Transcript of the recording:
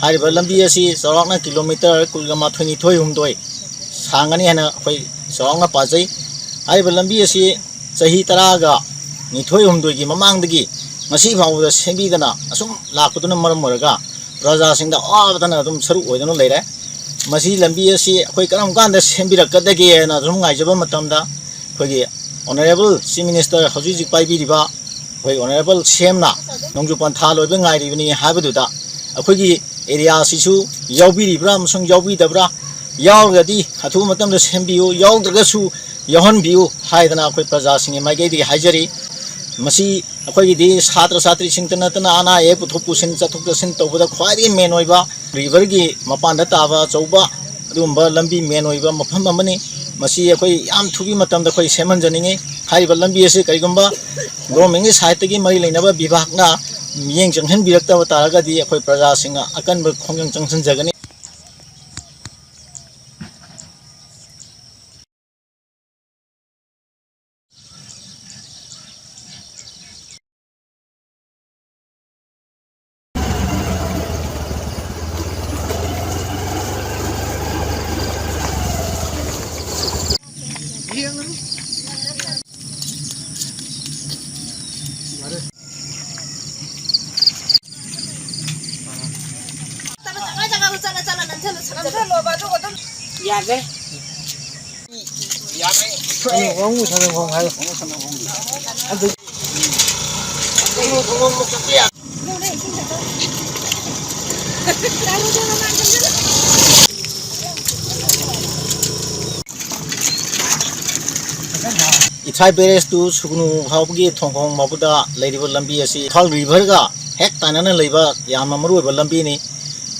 हारिबा लंबी असी चौराकना किलोमीटर कुलगमा थोनी थोई हुमदोई सांगनी है अखोई चौराकना पाजई हारिबा लंबी असी चही तरागा निथोई हुमदोई की ममांगदगी ngasi phawda sembidana asum lakuduna maram moraga raja singda awdana adum saru oidana leire masi lambi asi akhoi karam kanda sembirakadage na dum ngaijaba matamda khogi honorable chief minister hojiji paibiriba khoi honorable semna nongjupan tha loiba ngairibani habaduda akhogi area sisu yaubiribra amsung yaubidabra yaugadi hathu matamda sembiu yaugdagasu yahonbiu haidana akhoi praja singi maigedi haijari मसी अखोगी छात्र छात्री सिंतना अना ए पुथो पुसिन चथुक चसिन तौबदा ख्वाई main होइबा river की मपान ताबा चौबा अदुम्बा लंबी main होइबा मफम अमनी मसी अखोई याम थुबी मतमदा अखोई सेमनजनिंगे हारिबा लंबी असे करिगुम्बा government की side की मरी लेनबा विभागना मियेंग जंगहन बिरक्तबा तारगदी अखोई प्रजा सिंग अकनब खोंजंग जंगसन जगनी यादे यादे वंगु सने वंग हाय अदु इथाई बेरेस टू सुगनु हावगी थोंगोंग माबुदा लेरिबो लंबी असि थल रिवर गा हेक तानाना लेबा याम मरुबो लंबी नि